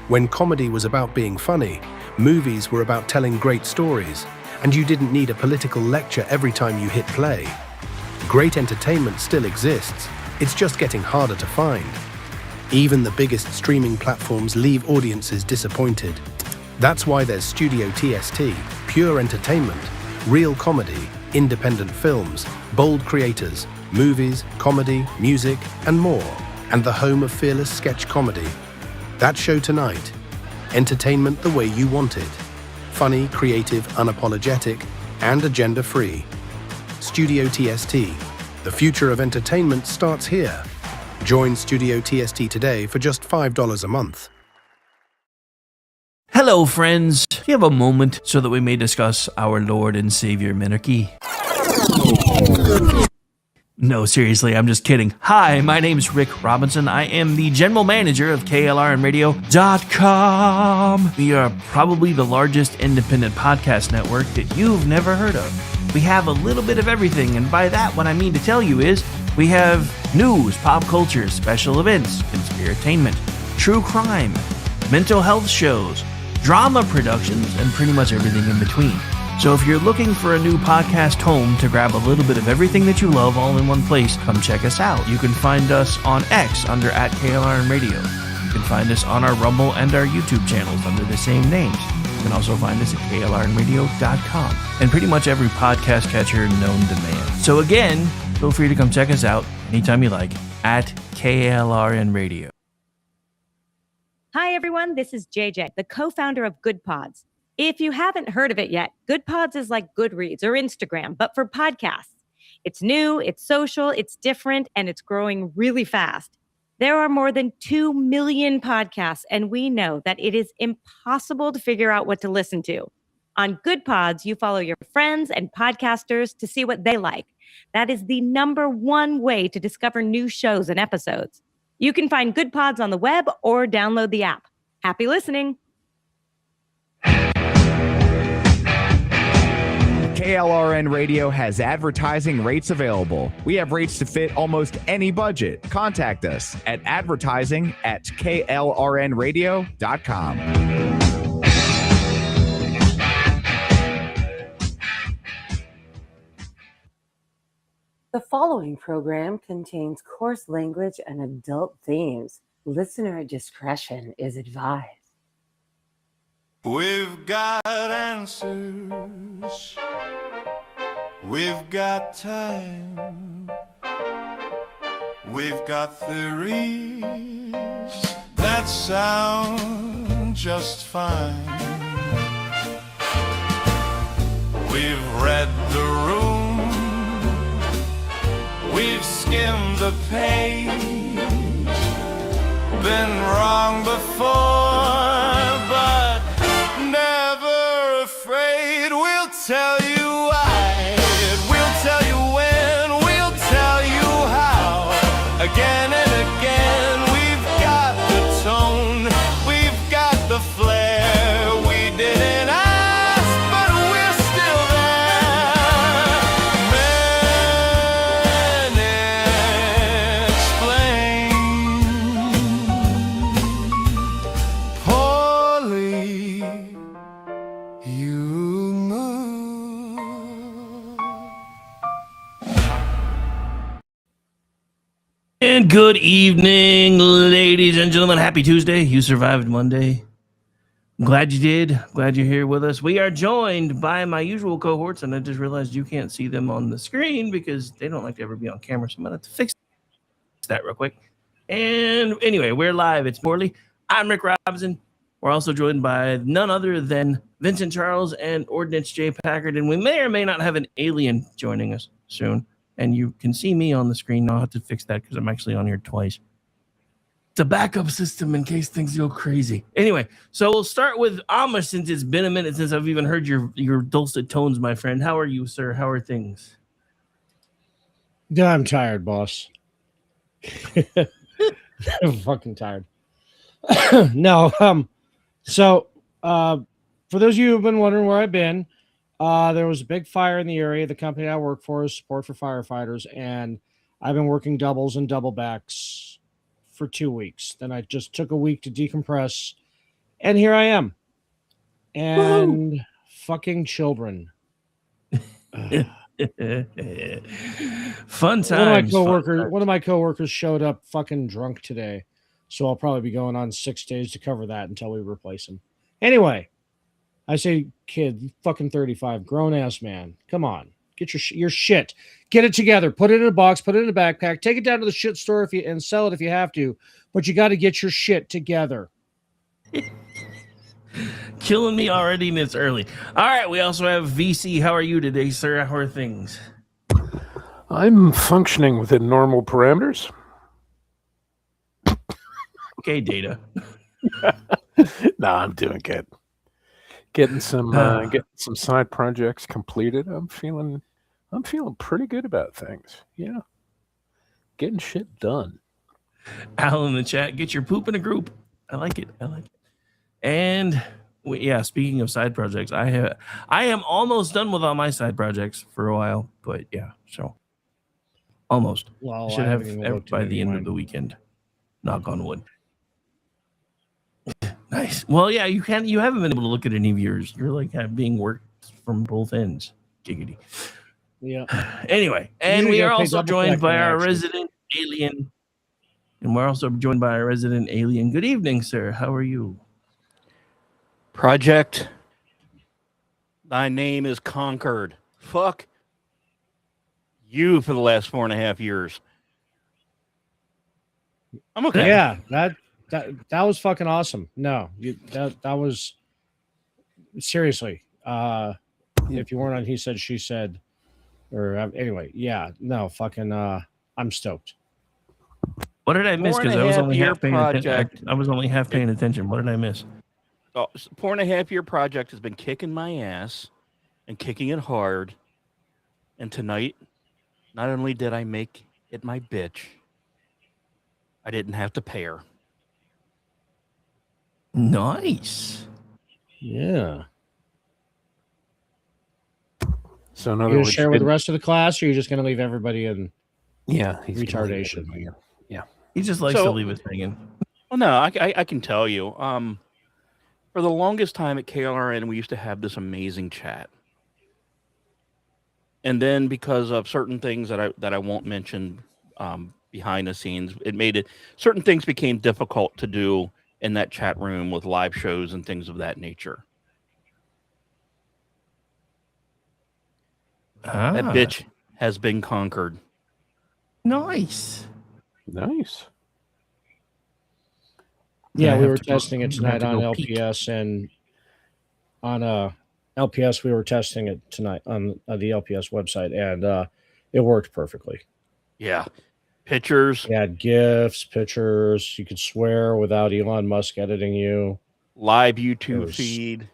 When comedy was about being funny, movies were about telling great stories, and you didn't need a political lecture every time you hit play. Great entertainment still exists, it's just getting harder to find. Even the biggest streaming platforms leave audiences disappointed. That's why there's Studio TST, pure entertainment, real comedy, independent films, bold creators, movies, comedy, music, and more, and the home of fearless sketch comedy. That show tonight, entertainment the way you want it. Funny, creative, unapologetic, and agenda-free. Studio TST, the future of entertainment starts here. Join Studio TST today for just $5 a month. Hello, friends. Do you have a moment so that we may discuss our Lord and Savior Minarchy? No, seriously, I'm just kidding. Hi, my name's Rick Robinson. I am the general manager of KLRNradio.com. We are probably the largest independent podcast network that you've never heard of. We have a little bit of everything, and by that, what I mean to tell you is we have news, pop culture, special events, conspiratainment, true crime, mental health shows, drama productions, and pretty much everything in between. So if you're looking for a new podcast home to grab a little bit of everything that you love all in one place, come check us out. You can find us on X under @KLRNradio. You can find us on our Rumble and our YouTube channels under the same names. You can also find us at KLRNradio.com and pretty much every podcast catcher known to man. So again, feel free to come check us out anytime you like at KLRNradio. Hi, everyone. This is JJ, the co-founder of Good Pods. If you haven't heard of it yet, Good Pods is like Goodreads or Instagram, but for podcasts. It's new, it's social, it's different, and it's growing really fast. There are more than 2 million podcasts, and we know that it is impossible to figure out what to listen to. On Good Pods, you follow your friends and podcasters to see what they like. That is the #1 way to discover new shows and episodes. You can find Good Pods on the web or download the app. Happy listening. KLRN Radio has advertising rates available. We have rates to fit almost any budget. Contact us at advertising@klrnradio.com. The following program contains coarse language and adult themes. Listener discretion is advised. We've got answers. We've got time. We've got theories that sound just fine. We've read the room. We've skimmed the page. Been wrong before, but never afraid. We'll tell you why. We'll tell you when. We'll tell you how. Again and again. We've got the tone. We've got the flair. We didn't ask, but we're still there. Men explain. Poorly humor. And good evening, ladies and gentlemen. Happy Tuesday. You survived Monday. I'm glad you did. Glad you're here with us. We are joined by my usual cohorts, and I just realized you can't see them on the screen because they don't like to ever be on camera, so I'm going to have to fix that real quick. And anyway, we're live. It's Morley. I'm Rick Robinson. We're also joined by none other than Vincent Charles and Ordnance J. Packard, and we may or may not have an alien joining us soon. And you can see me on the screen. I'll have to fix that because I'm actually on here twice. It's a backup system in case things go crazy. Anyway, so we'll start with Amish since it's been a minute since I've even heard your dulcet tones, my friend. How are you, sir? How are things? Yeah, I'm tired, boss. I'm fucking tired. No, so for those of you who've been wondering where I've been, there was a big fire in the area. The company I work for is Support for Firefighters, and I've been working doubles and double backs for 2 weeks. Then I just took a week to decompress And here I am. And fucking children. Fun times. One of my coworkers showed up fucking drunk today. So I'll probably be going on 6 days to cover that until we replace him. Anyway, I say, kid, you fucking 35, grown ass man. Come on, get your shit. Get it together. Put it in a box. Put it in a backpack. Take it down to the shit store and sell it if you have to. But you got to get your shit together. Killing me already, and it's early. All right, we also have VC. How are you today, sir? How are things? I'm functioning within normal parameters. Okay, Data. No, I'm doing good. Getting some side projects completed. I'm feeling pretty good about things. Yeah, getting shit done. Al in the chat, get your poop in a group. I like it. And speaking of side projects, I am almost done with all my side projects for a while, but yeah, so almost. Well, I should have by the end of the weekend. Knock on wood. Nice. Well, yeah, you haven't been able to look at any of yours. You're like being worked from both ends. Giggity. Yeah. Anyway, and we are also joined by our resident alien. And we're also joined by our resident alien. Good evening, sir. How are you? Project, thy name is conquered. Fuck you for the last 4.5 years. I'm okay. Yeah, that was fucking awesome. No, that was seriously. If you weren't on He Said, She Said, or anyway, yeah, no, fucking. I'm stoked. What did I miss? Because I was only half paying project. attention. I was only half paying attention. What did I miss? 4.5 year project has been kicking my ass and kicking it hard. And tonight, not only did I make it my bitch, I didn't have to pay her. Nice. Yeah. So You in other gonna words, share with the rest of the class, or are you just gonna leave everybody in? Yeah, he's retardation. Yeah, he just likes to leave us hanging. Well, no, I can tell you. For the longest time at KLRN, we used to have this amazing chat, and then because of certain things that I won't mention behind the scenes, certain things became difficult to do in that chat room with live shows and things of that nature. That bitch has been conquered. Nice. Yeah, we were testing it tonight on LPS and on LPS. We were testing it tonight on the LPS website, and it worked perfectly. Yeah, pictures. You had GIFs, pictures. You could swear without Elon Musk editing you. Live YouTube feed.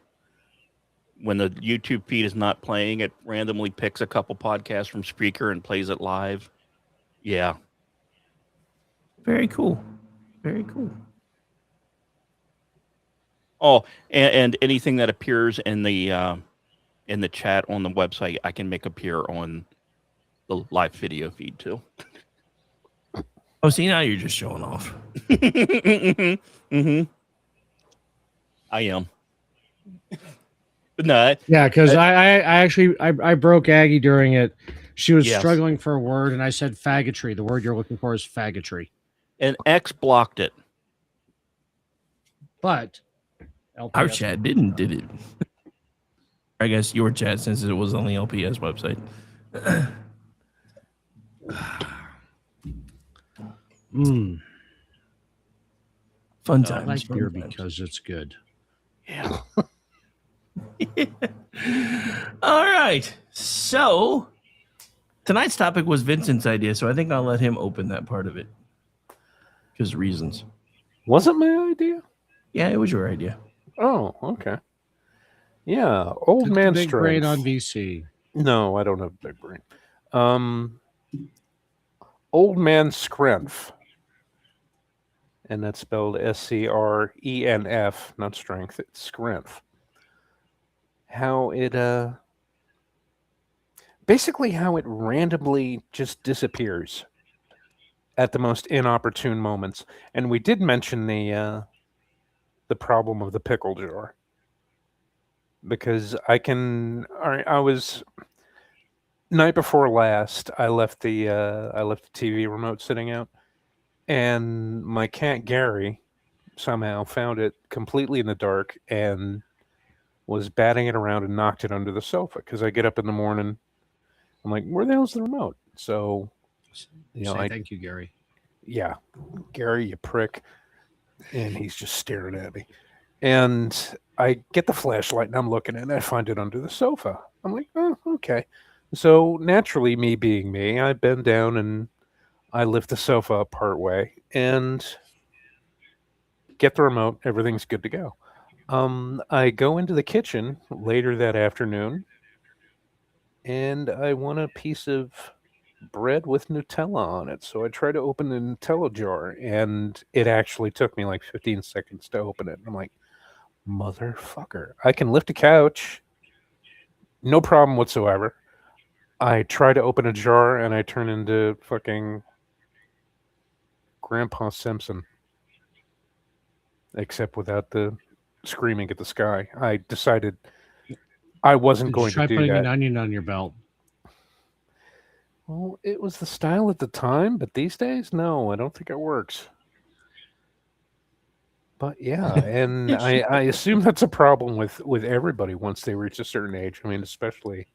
When the YouTube feed is not playing, it randomly picks a couple podcasts from Spreaker and plays it live. Yeah. Very cool. Very cool. Oh, and anything that appears in the chat on the website, I can make appear on the live video feed too. Oh, see, now you're just showing off. Mm-hmm. I am. But no. Yeah, because I actually broke Aggie during it. She was Yes. struggling for a word, and I said faggotry. The word you're looking for is faggotry. And X blocked it. But our chat did it. I guess your chat, since it was on the LPS website. Fun times. I like beer because it's good. Yeah. All right. So tonight's topic was Vincent's idea, so I think I'll let him open that part of it. Because reasons. Was it my idea? Yeah, it was your idea. Oh, okay. Yeah, old man big strength. brain on VC. No, I don't have a big brain. Old man strength. And that's spelled SCRENF, not strength, it's strength. How it basically how it randomly just disappears at the most inopportune moments. And we did mention the the problem of the pickle jar. Because I was night before last. I left the TV remote sitting out, and my cat Gary somehow found it completely in the dark and was batting it around and knocked it under the sofa. Because I get up in the morning, I'm like, where the hell's the remote? So, Thank you, Gary. Yeah, Gary, you prick. And he's just staring at me. And I get the flashlight and I'm looking and I find it under the sofa. I'm like, oh, okay. So naturally, me being me, I bend down and I lift the sofa up part way and get the remote. Everything's good to go. I go into the kitchen later that afternoon and I want a piece of bread with Nutella on it. So I try to open the Nutella jar and it actually took me like 15 seconds to open it. And I'm like, motherfucker, I can lift a couch. No problem whatsoever. I try to open a jar and I turn into fucking Grandpa Simpson. Except without the screaming at the sky. I decided I wasn't going to Try do putting that. an onion on your belt. Well, it was the style at the time, but these days, no, I don't think it works. But yeah, and I assume that's a problem with everybody once they reach a certain age. I mean, especially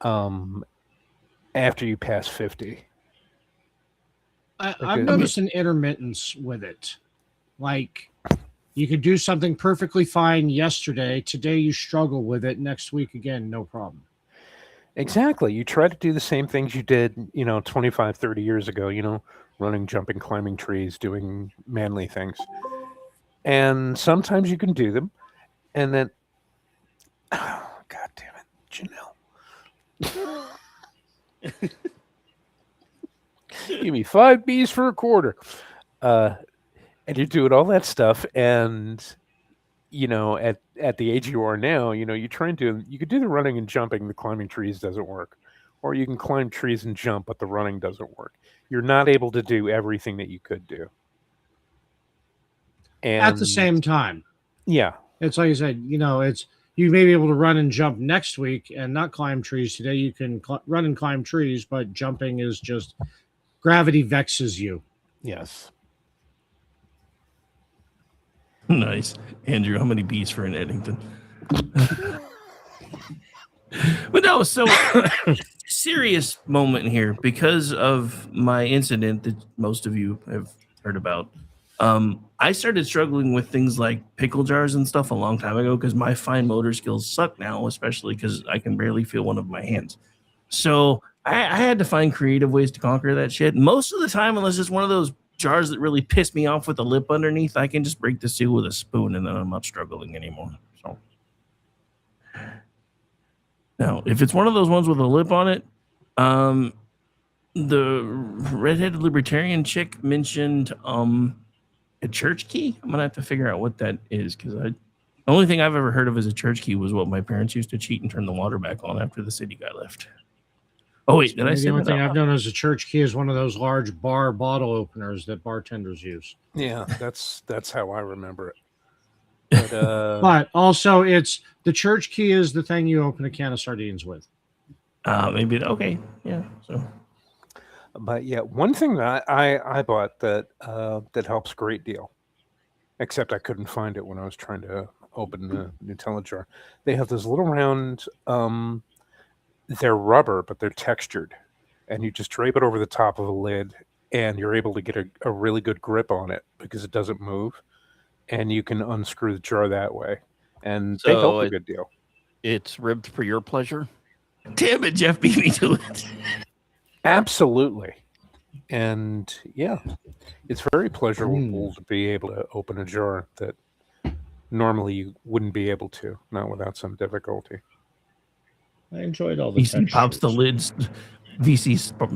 after you pass 50. I've noticed an intermittence with it. Like, you could do something perfectly fine yesterday. Today you struggle with it. Next week again, no problem. Exactly. You try to do the same things you did, 25, 30 years ago, running, jumping, climbing trees, doing manly things. And sometimes you can do them. And then, oh, God damn it, Janelle. Give me 5 B's for a quarter. And you're doing all that stuff. And, at the age you are now, you could do the running and jumping, the climbing trees doesn't work. Or you can climb trees and jump, but the running doesn't work. You're not able to do everything that you could do. And at the same time, yeah, it's like you said, it's you may be able to run and jump next week and not climb trees. Today you can run and climb trees, but jumping is just gravity vexes you. Yes. Nice. Andrew, how many B's for an Eddington? But no, so serious moment here because of my incident that most of you have heard about. I started struggling with things like pickle jars and stuff a long time ago because my fine motor skills suck now, especially because I can barely feel one of my hands. So I had to find creative ways to conquer that shit. Most of the time, unless it's one of those jars that really piss me off with the lip underneath, I can just break the seal with a spoon and then I'm not struggling anymore. So now, if it's one of those ones with a lip on it, the redheaded libertarian chick mentioned a church key. I'm gonna have to figure out what that is because the only thing I've ever heard of as a church key was what my parents used to cheat and turn the water back on after the city guy left. Oh wait, did I say the only that? thing I've known as a church key is one of those large bar bottle openers that bartenders use. Yeah, that's how I remember it. But, but also, it's the church key is the thing you open a can of sardines with. Maybe okay, yeah. So, but yeah, one thing that I bought that helps a great deal, except I couldn't find it when I was trying to open the Nutella jar. They have this little round. They're rubber, but they're textured, and you just drape it over the top of a lid, and you're able to get a really good grip on it because it doesn't move, and you can unscrew the jar that way, and they help a good deal. It's ribbed for your pleasure. Damn it, Jeff beat me to it. Absolutely, and yeah, it's very pleasurable to be able to open a jar that normally you wouldn't be able to, not without some difficulty. I enjoyed all the VC pops the lids.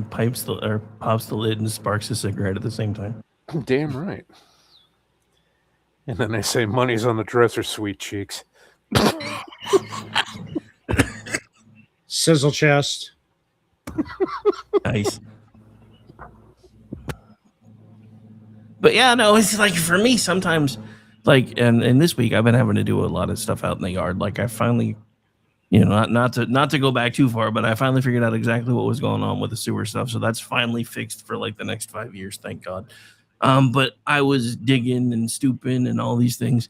Pops the lid and sparks a cigarette at the same time. Damn right. And then they say money's on the dresser, sweet cheeks. Sizzle chest. Nice. But yeah, no, it's like for me sometimes Like, and this week I've been having to do a lot of stuff out in the yard. Like I finally, not to go back too far, but I finally figured out exactly what was going on with the sewer stuff. So that's finally fixed for like the next 5 years, thank God. But I was digging and stooping and all these things,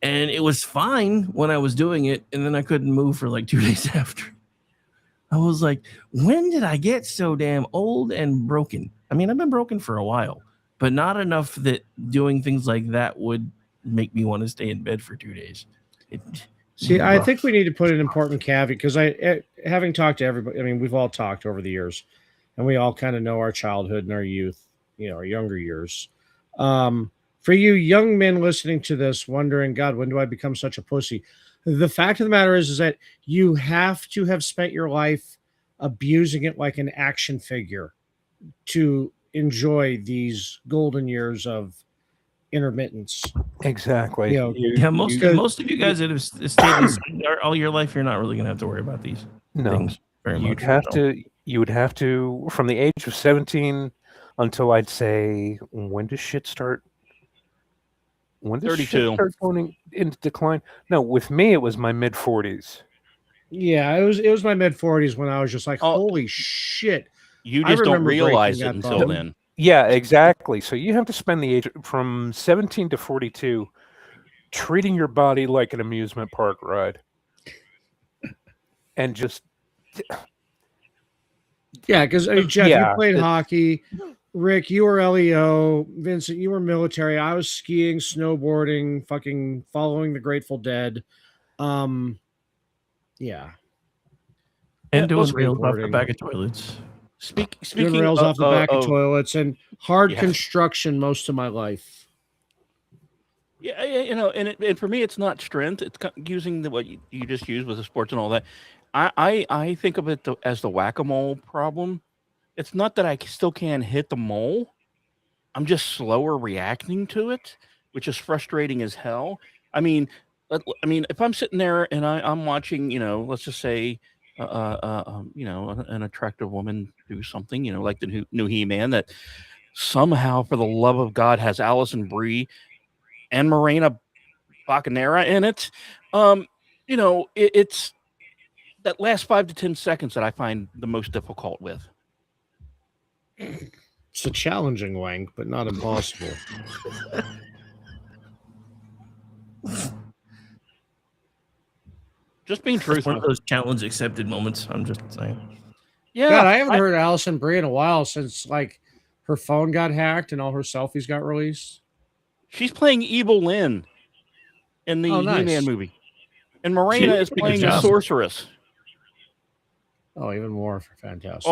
and it was fine when I was doing it, and then I couldn't move for like 2 days after. I was like, when did I get so damn old and broken? I mean, I've been broken for a while, but not enough that doing things like that would make me want to stay in bed for 2 days. See, I think we need to put an important caveat because having talked to everybody, I mean, we've all talked over the years, and we all kind of know our childhood and our youth, our younger years. For you young men listening to this, wondering, God, when do I become such a pussy? The fact of the matter is that you have to have spent your life abusing it like an action figure to enjoy these golden years of intermittence. Exactly. Most of you guys that have stayed inside all your life, you're not really going to have to worry about these things very much. You would have to, from the age of 17 until I'd say, when does shit start? When does 32. shit start going into decline? No, with me, it was my mid 40s. Yeah, it was my mid 40s when I was just like, holy shit. You just don't realize it until then. Yeah, exactly. So you have to spend the age from 17 to 42 treating your body like an amusement park ride. And just... Yeah, because Jeff, you played hockey. Rick, you were LEO. Vincent, you were military. I was skiing, snowboarding, fucking following the Grateful Dead. Yeah. And doing rails off the back of toilets. Speaking rails off the back of toilets and hard construction most of my life. Yeah, and for me, it's not strength. It's using what you just used with the sports and all that. I think of it as the whack-a-mole problem. It's not that I still can't hit the mole. I'm just slower reacting to it, which is frustrating as hell. I mean, if I'm sitting there and I'm watching, let's just say, an attractive woman do something, like the new He-Man that somehow, for the love of God, has Allison Brie and Morena Baccanera in it. It's that last 5 to 10 seconds that I find the most difficult with. It's a challenging wank, but not impossible. Just being truthful. One of those challenge accepted moments. I'm just saying. Yeah, God, I haven't heard Allison Brie in a while since like her phone got hacked and all her selfies got released. She's playing Evil Lynn in the He-Man movie, and Morena is playing the sorceress. Oh, even more fantastic.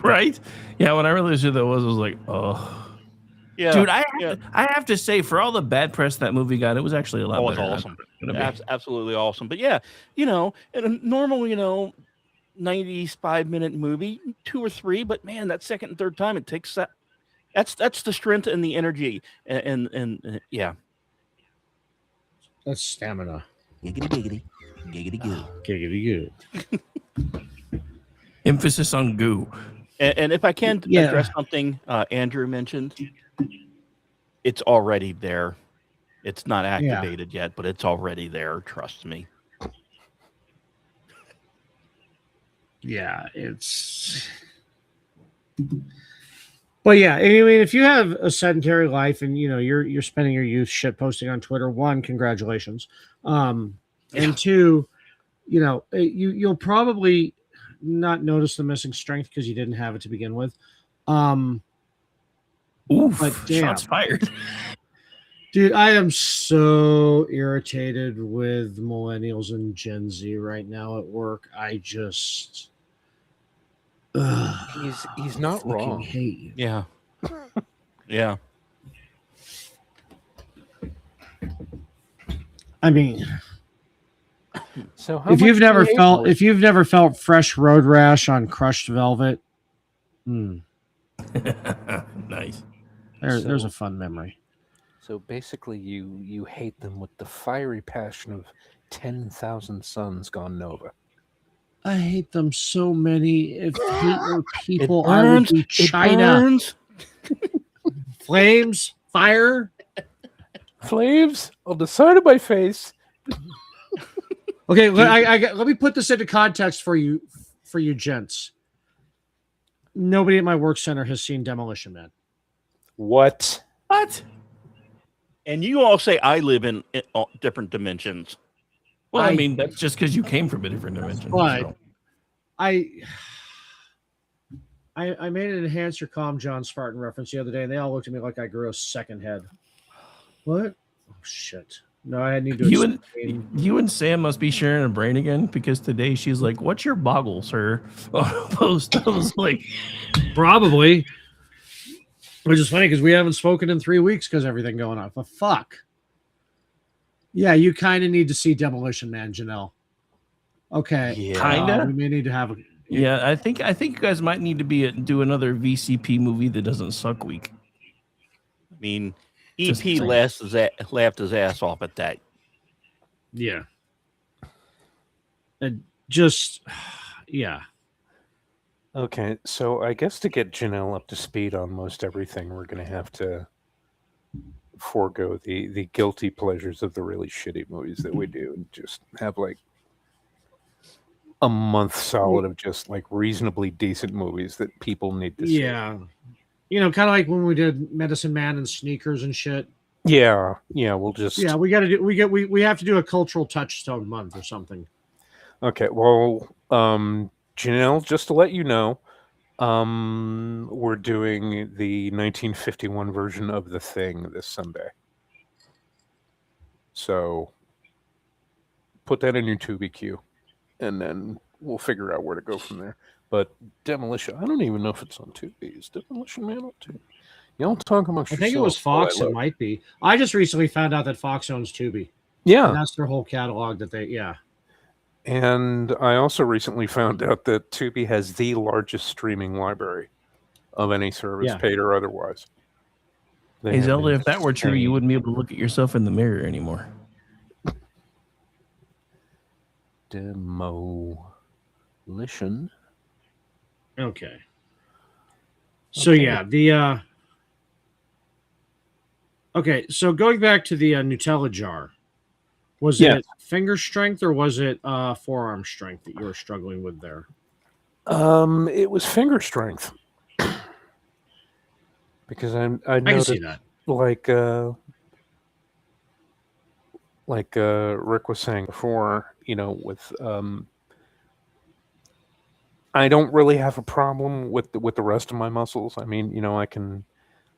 Right? Yeah, when I realized who that was, I was like, oh. Yeah. Dude, I have to say, for all the bad press that movie got, it was actually a lot better. It's awesome. Absolutely awesome. But yeah, in a normal, 90s 5-minute movie, 2 or 3, but man, that second and third time, it takes that. That's the strength and the energy. And yeah. That's stamina. Giggity, giggity. Giggity, goo. Giggity, goo. Emphasis on goo. And if I can address something Andrew mentioned, it's already there. It's not activated yet, but it's already there. Trust me. Yeah, it's... Well, yeah, I mean, if you have a sedentary life and, you're spending your youth shit posting on Twitter, 1, congratulations. And 2, you'll probably not notice the missing strength because you didn't have it to begin with. Oof, but damn, shots fired. Dude, I am so irritated with millennials and Gen Z right now at work. I just... He's not wrong. Hate you. Yeah. Yeah. I mean... So if you've never felt fresh road rash on crushed velvet, nice. There's a fun memory. So basically, you hate them with the fiery passion of 10,000 suns gone nova. I hate them so many. If hate were people, I would be China. Flames, fire. Flaves on the side of my face. Okay, let me put this into context for you gents. Nobody at my work center has seen Demolition Man. What? What? And you all say I live in different dimensions. Well, I mean, that's just because you came from a different dimension. But so. I made an Enhance Your Calm John Spartan reference the other day, and they all looked at me like I grew a second head. What? Oh, shit. No, I need to explain. You and Sam must be sharing a brain again, because today she's like, "What's your boggle, sir?" On a post. I was like, probably. Which is funny because we haven't spoken in 3 weeks because everything going on. But fuck. Yeah, you kind of need to see Demolition Man, Janelle. Okay. Yeah. Kinda? We may need to have a... Yeah, I think you guys might need to do another VCP movie that doesn't suck week. I mean, Just EP saying. laughed his ass off at that. Yeah. And just... Yeah. Okay, so I guess to get Janelle up to speed on most everything, we're going to have to forego the guilty pleasures of the really shitty movies that we do and just have like a month solid of just like reasonably decent movies that people need to see. Yeah. You know, kind of like when we did Medicine Man and Sneakers and shit. Yeah, we'll just... Yeah, we have to do a cultural touchstone month or something. Okay, well, Janelle, just to let you know, we're doing the 1951 version of The Thing this Sunday. So put that in your Tubi queue, and then we'll figure out where to go from there. But Demolition, I don't even know if it's on Tubi. Is Demolition Man on Tubi? Y'all talk amongst I think it was Fox. It might be. I just recently found out that Fox owns Tubi. Yeah. And that's their whole catalog that they... Yeah. And I also recently found out that Tubi has the largest streaming library of any service, paid or otherwise. Hey, Zelda, if that were true, you wouldn't be able to look at yourself in the mirror anymore. Demolition. Okay. So yeah, the okay, so going back to the Nutella jar, was it finger strength or was it forearm strength that you were struggling with there? It was finger strength. Because I noticed, can see that. like Rick was saying before, you know, with I don't really have a problem with the rest of my muscles. I mean, you know, I can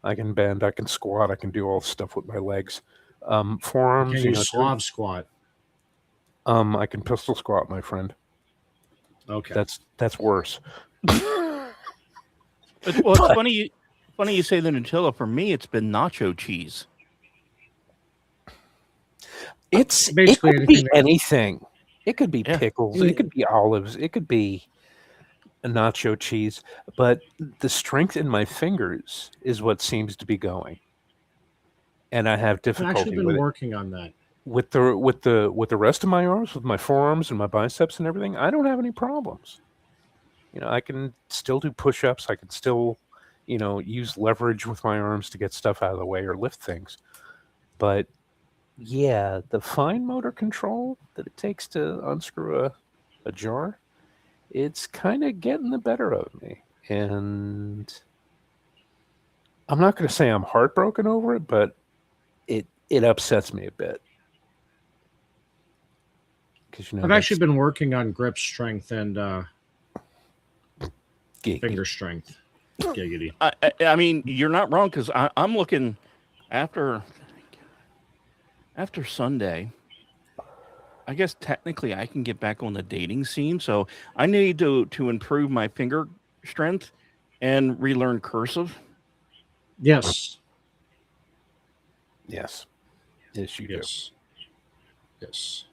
bend, I can squat, I can do all stuff with my legs. Forearms, Can you Slav squat? I can pistol squat, my friend. Okay, that's worse. Well, it's funny you say the Nutella. For me, it's been nacho cheese. It basically could be anything. It could be pickles. It could be olives. It could be a nacho cheese. But the strength in my fingers is what seems to be going, and I have I've difficulty actually been with it. working on that. With the rest of my arms, with my forearms and my biceps and everything, I don't have any problems. You know, I can still do push-ups. I can still, you know, use leverage with my arms to get stuff out of the way or lift things. But yeah, the fine motor control that it takes to unscrew a jar, it's kind of getting the better of me. And I'm not going to say I'm heartbroken over it, but it upsets me a bit. You know, I've actually been working on grip strength and finger strength. Giggity. I mean, you're not wrong, because I'm looking after Sunday. I guess technically I can get back on the dating scene, so I need to improve my finger strength and relearn cursive. Yes. Yes, you do. Yes.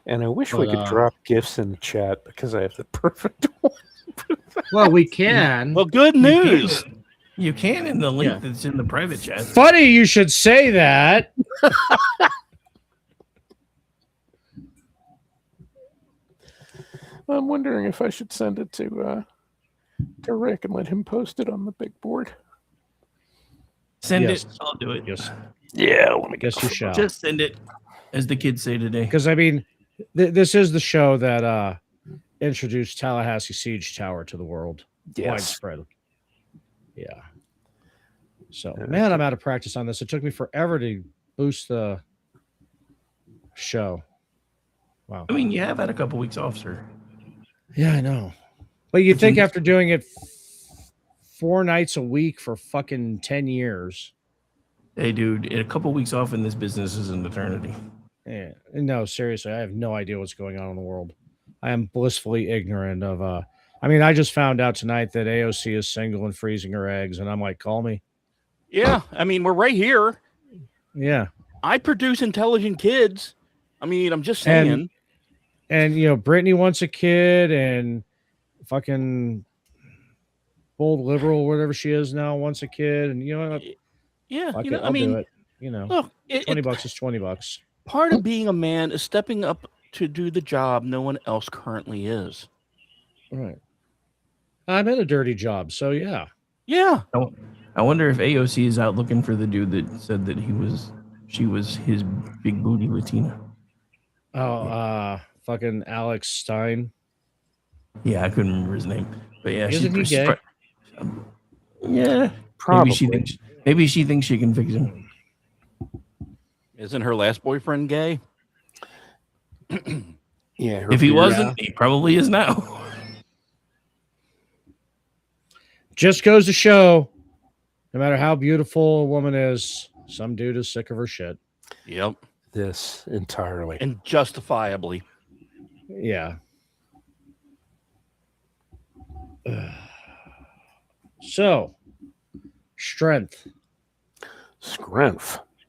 And I wish we could drop gifts in the chat because I have the perfect one. Well, we can. Well, good news. You can in the link that's in the private chat. Funny you should say that. I'm wondering if I should send it to Rick and let him post it on the big board. Send it. I'll do it. Yes. Yeah, let me Guess you shall. Just send it, as the kids say today. Because I mean, this is the show that introduced Tallahassee Siege Tower to the world. Yes. Widespread. Yeah. So, man, I'm out of practice on this. It took me forever to boost the show. Wow. I mean, you have had a couple weeks off, sir. Yeah, I know. But you'd think after doing it 4 nights a week for fucking 10 years. Hey, dude, a couple weeks off in this business is an eternity. Yeah. No, seriously, I have no idea what's going on in the world. I am blissfully ignorant of I mean, I just found out tonight that AOC is single and freezing her eggs, and I'm like, call me. Yeah, I mean, we're right here. Yeah. I produce intelligent kids. I mean, I'm just saying. And you know, Brittany wants a kid, and fucking bold liberal, whatever she is now, wants a kid, and you know what? Yeah, Fuck you it, know, I'll I mean, do it. You know, look, $20 is $20. Part of being a man is stepping up to do the job no one else currently is. Right. I'm in a dirty job, so yeah. Yeah. I wonder if AOC is out looking for the dude that said that she was his big booty Latina. Oh, fucking Alex Stein. Yeah, I couldn't remember his name, but yeah, Isn't he gay? Yeah, Probably. Maybe she thinks she can fix him. Isn't her last boyfriend gay? Yeah. If he wasn't, he probably is now. Just goes to show, no matter how beautiful a woman is, some dude is sick of her shit. Yep. This entirely. And justifiably. Yeah. So, strength.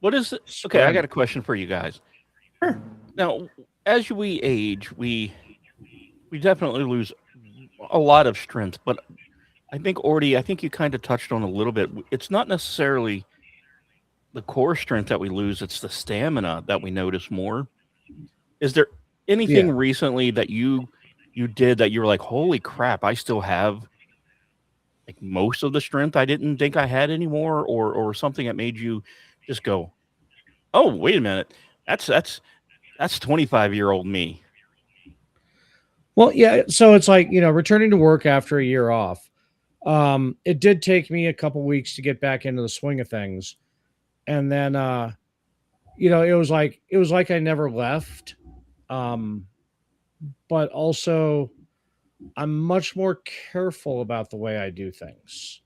What is it? Okay, I got a question for you guys. Now, as we age, we definitely lose a lot of strength, but I think, Orty, I think you kind of touched on a little bit. It's not necessarily the core strength that we lose, it's the stamina that we notice more. Is there anything recently that you did that you were like, holy crap, I still have like most of the strength I didn't think I had anymore, or something that made you just go, oh, wait a minute, that's 25-year-old me. Well, yeah. So it's like, you know, returning to work after a year off. It did take me a couple weeks to get back into the swing of things. And then, you know, it was like I never left. But also I'm much more careful about the way I do things,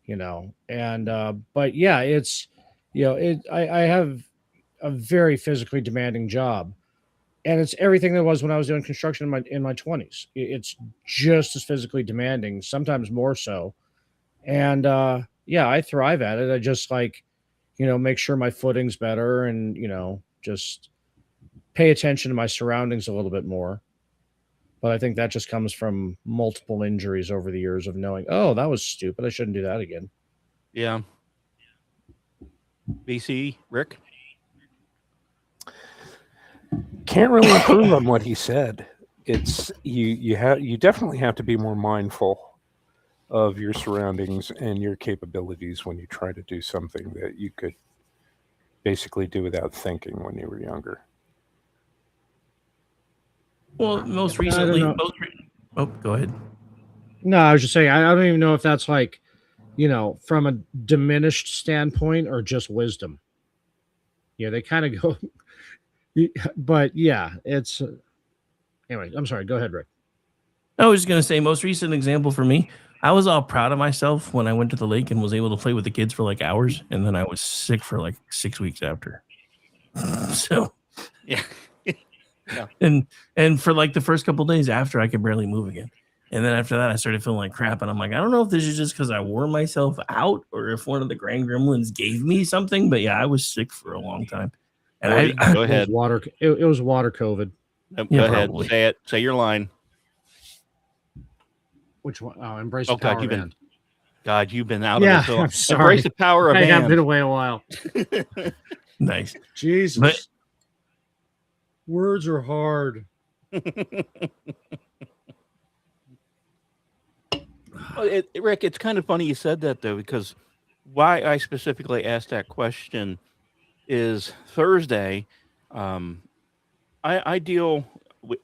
you know? And, but yeah, it's, you know, I have a very physically demanding job, and it's everything that was when I was doing construction in my 20s. It's just as physically demanding, sometimes more so. And yeah, I thrive at it. I just like, you know, make sure my footing's better, and, you know, just pay attention to my surroundings a little bit more. But I think that just comes from multiple injuries over the years of knowing, oh, that was stupid, I shouldn't do that again. Yeah. BC, Rick? Can't really improve on what he said. It's you definitely have to be more mindful of your surroundings and your capabilities when you try to do something that you could basically do without thinking when you were younger. Well, most recently, go ahead. No, I was just saying, I don't even know if that's like, you know, from a diminished standpoint or just wisdom. Yeah, they kind of go, but yeah, it's anyway. I'm sorry. Go ahead, Rick. I was just gonna say, most recent example for me, I was all proud of myself when I went to the lake and was able to play with the kids for like hours, and then I was sick for like 6 weeks after. So, yeah. Yeah. And for like the first couple of days after, I could barely move again. And then after that, I started feeling like crap. And I'm like, I don't know if this is just because I wore myself out or if one of the Grand Gremlins gave me something. But yeah, I was sick for a long time. And go ahead. It was water COVID. Go ahead. Probably. Say it. Say your line. Which one? Oh, embrace the power of band. God, you've been out of it. I'm sorry. Embrace the power of band. I've been away a while. Nice. Jesus. But, words are hard. Rick, it's kind of funny you said that, though, because why I specifically asked that question is Thursday. I deal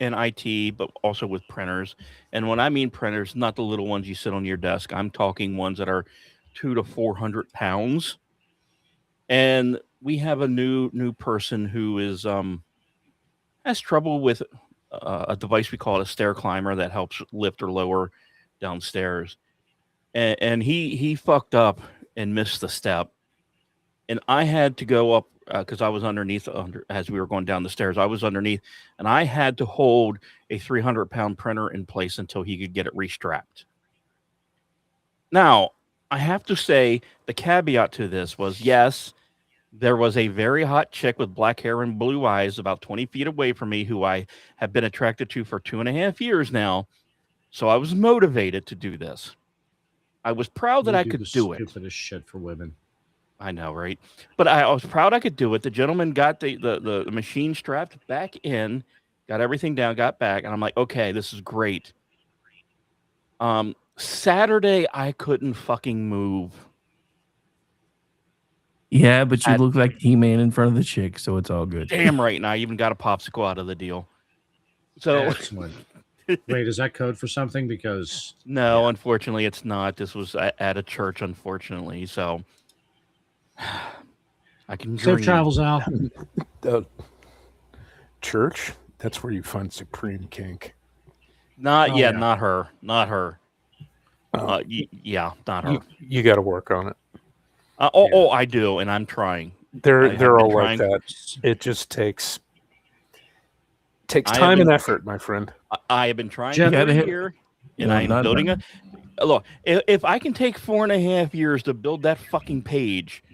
in IT, but also with printers. And when I mean printers, not the little ones you sit on your desk. I'm talking ones that are 200 to 400 pounds. And we have a new person who is has trouble with a device we call it a stair climber that helps lift or lower downstairs. And he fucked up and missed the step, and I had to go up because I was underneath as we were going down the stairs. I was underneath, and I had to hold a 300-pound printer in place until he could get it restrapped. Now, I have to say the caveat to this was, yes, there was a very hot chick with black hair and blue eyes about 20 feet away from me who I have been attracted to for 2.5 years now. So I was motivated to do this. I was proud that I could do it. Stupidest shit for women. I know, right? But I was proud I could do it. The gentleman got the machine strapped back in, got everything down, got back, and I'm like, okay, this is great. Saturday, I couldn't fucking move. Yeah, but you look like He-Man in front of the chick, so it's all good. Damn right. And I even got a popsicle out of the deal. So excellent. Wait, is that code for something? Because no, unfortunately, it's not. This was at a church, unfortunately. So I can safe travels, Al. Church? That's where you find supreme kink. Not yet. Not her. Not her. Yeah, not her. You got to work on it. Oh, I do, and I'm trying. They're all like that. It just takes time and effort, my friend. I have been trying for a year, and I'm building a. Look, if I can take 4.5 years to build that fucking page,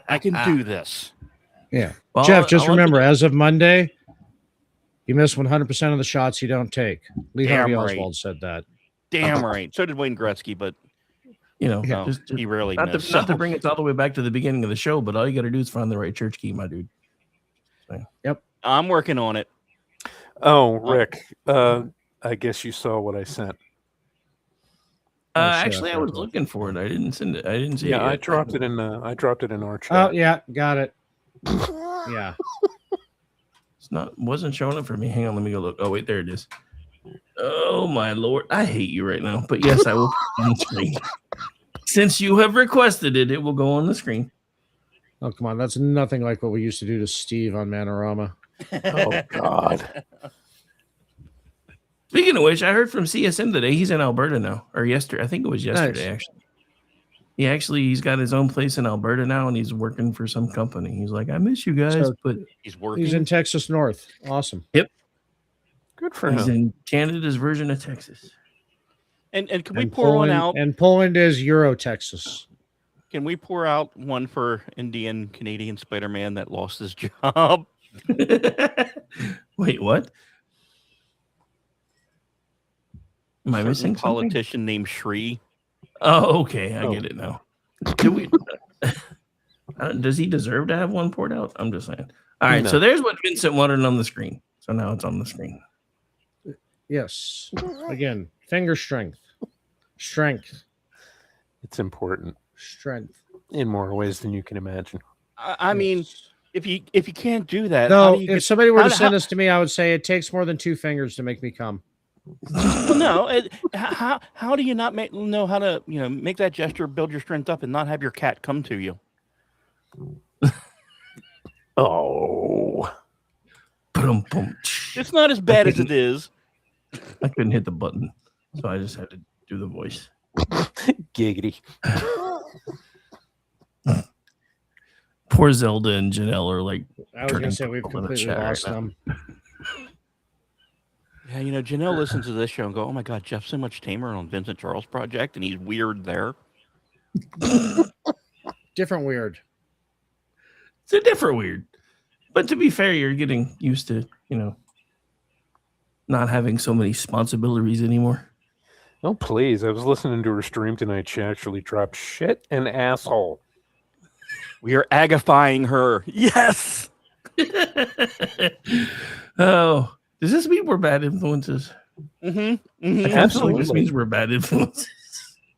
I can do this. Yeah, well, Jeff. Just remember, as of Monday, you miss 100% of the shots you don't take. Lee Harvey Oswald said that. Damn right. So did Wayne Gretzky, but. You know, he really not to bring it all the way back to the beginning of the show, but all you got to do is find the right church key, my dude. So. Yep, I'm working on it. Oh, Rick, I guess you saw what I sent. Actually, I was looking for it. I didn't send it. I didn't see it. Yeah, I dropped it in our chat. Oh yeah, got it. Yeah, wasn't showing up for me. Hang on, let me go look. Oh wait, there it is. Oh my lord, I hate you right now. But yes, I will put it on the screen. Since you have requested it, it will go on the screen. Oh come on, that's nothing like what we used to do to Steve on Manorama. Oh God. Speaking of which, I heard from CSM today. He's in Alberta now, or yesterday. I think it was yesterday. Actually. He's got his own place in Alberta now, and he's working for some company. He's like, I miss you guys, but he's working. He's in Texas North. Awesome. Yep. Good for him. He's in Canada's version of Texas. And can we pour one out? And Poland is Euro Texas. Can we pour out one for Indian Canadian Spider-Man that lost his job? Wait, what? Am I missing something? Politician named Shri. Oh, okay. I get it now. Does he deserve to have one poured out? I'm just saying. All right. No. So there's what Vincent wanted on the screen. So now it's on the screen. Yes. Again, finger strength. Strength. It's important. Strength. In more ways than you can imagine. I mean, if you can't do that. No, if somebody were to send this to me, I would say it takes more than 2 fingers to make me come. No, how do you not know how to make that gesture, build your strength up, and not have your cat come to you? Oh, it's not as bad as it is. I couldn't hit the button, so I just had to do the voice. Giggity. Poor Zelda and Janelle are like. I was gonna say we've completely lost them. Yeah, Janelle listens to this show and go, "Oh my God, Jeff's so much tamer on Vincent Charles Project, and he's weird there." Different weird. It's a different weird, but to be fair, you're getting used to not having so many responsibilities anymore. Oh please! I was listening to her stream tonight. She actually dropped shit and asshole. We are agifying her. Yes. Oh. Does this mean we're bad influences? Mm-hmm. Absolutely. This means we're bad influences.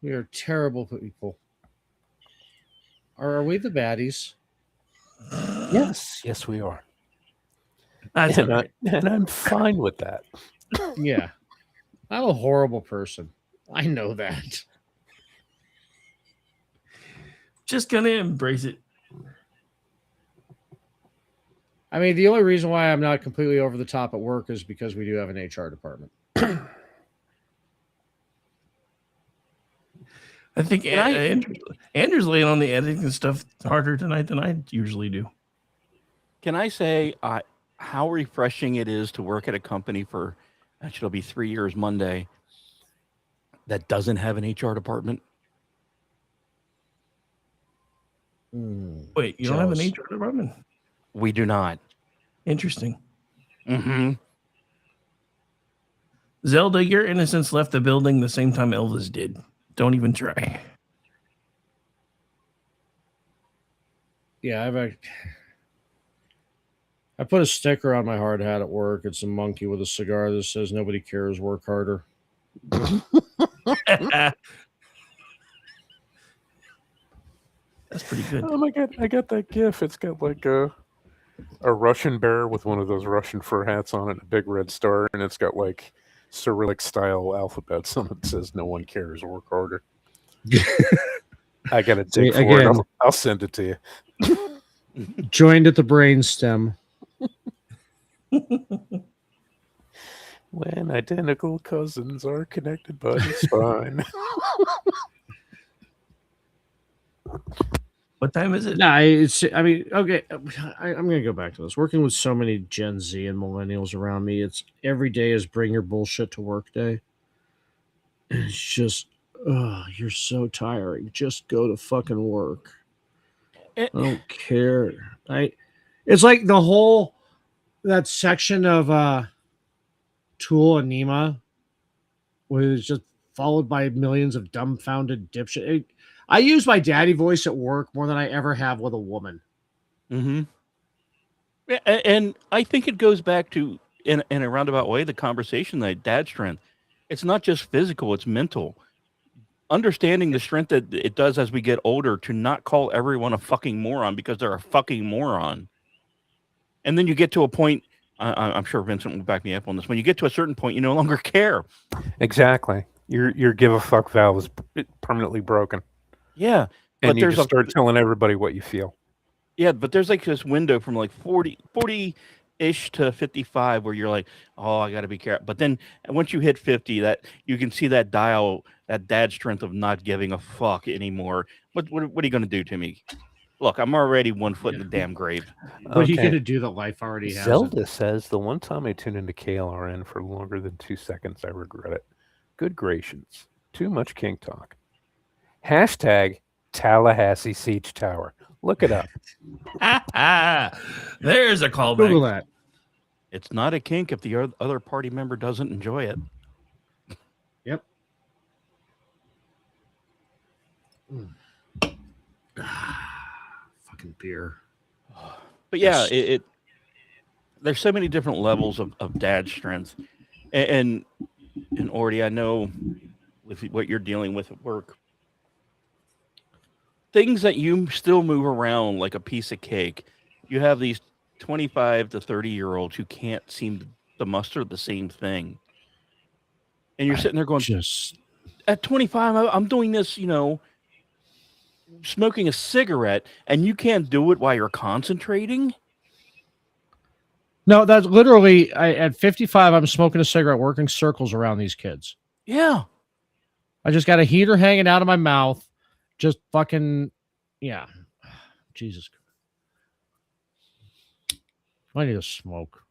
We are terrible people. Are we the baddies? Yes, we are. That's all right. And I'm fine with that. Yeah. I'm a horrible person. I know that. Just gonna embrace it. I mean, the only reason why I'm not completely over the top at work is because we do have an HR department. I think Andrew's laying on the editing stuff harder tonight than I usually do. Can I say how refreshing it is to work at a company for, actually, it'll be 3 years Monday, that doesn't have an HR department? Wait, you don't have an Jealous. HR department? We do not. Interesting. Mm-hmm. Zelda, your innocence left the building the same time Elvis did. Don't even try. Yeah, I put a sticker on my hard hat at work. It's a monkey with a cigar that says "Nobody cares, work harder." That's pretty good. Oh my god, I got that GIF. It's got like a Russian bear with one of those Russian fur hats on it, a big red star, and it's got like Cyrillic style alphabets on it that says "No one cares, work harder." I got to dig for again, it. I'll send it to you. Joined at the brainstem. When identical cousins are connected by the spine. What time is it? Nah, I mean, okay. I'm gonna go back to this. Working with so many Gen Z and millennials around me, it's every day is bring your bullshit to work day. And it's just, you're so tiring. Just go to fucking work. I don't care. It's like the whole that section of Tool and Nima was just followed by millions of dumbfounded dipshit. I use my daddy voice at work more than I ever have with a woman. Mm-hmm. And I think it goes back to, in a roundabout way, the conversation that dad strength. It's not just physical, it's mental. Understanding the strength that it does as we get older to not call everyone a fucking moron because they're a fucking moron. And then you get to a point, I'm sure Vincent will back me up on this. When you get to a certain point, you no longer care. Exactly. Your give a fuck valve is permanently broken. Yeah. And But you there's just start telling everybody what you feel. Yeah, but there's like this window from like 40-ish to 55 where you're like, oh, I got to be careful. But then once you hit 50, that you can see that dial, that dad strength of not giving a fuck anymore. What are you going to do to me? Look, I'm already 1 foot in the damn grave. What are you going to do that life already has? Zelda says, the one time I tune into KLRN for longer than 2 seconds, I regret it. Good gracious. Too much kink talk. Hashtag Tallahassee Siege Tower. Look it up. There's a callback. Google that. It's not a kink if the other party member doesn't enjoy it. Yep. Fucking beer. But yeah, there's so many different levels of dad strength. And Ordy, I know with what you're dealing with at work, things that you still move around like a piece of cake. You have these 25 to 30-year-olds who can't seem to muster the same thing. And you're sitting there going, at 25, I'm doing this, smoking a cigarette, and you can't do it while you're concentrating? No, that's literally, at 55, I'm smoking a cigarette, working circles around these kids. Yeah. I just got a heater hanging out of my mouth. Just fucking, yeah. Jesus. I need to smoke.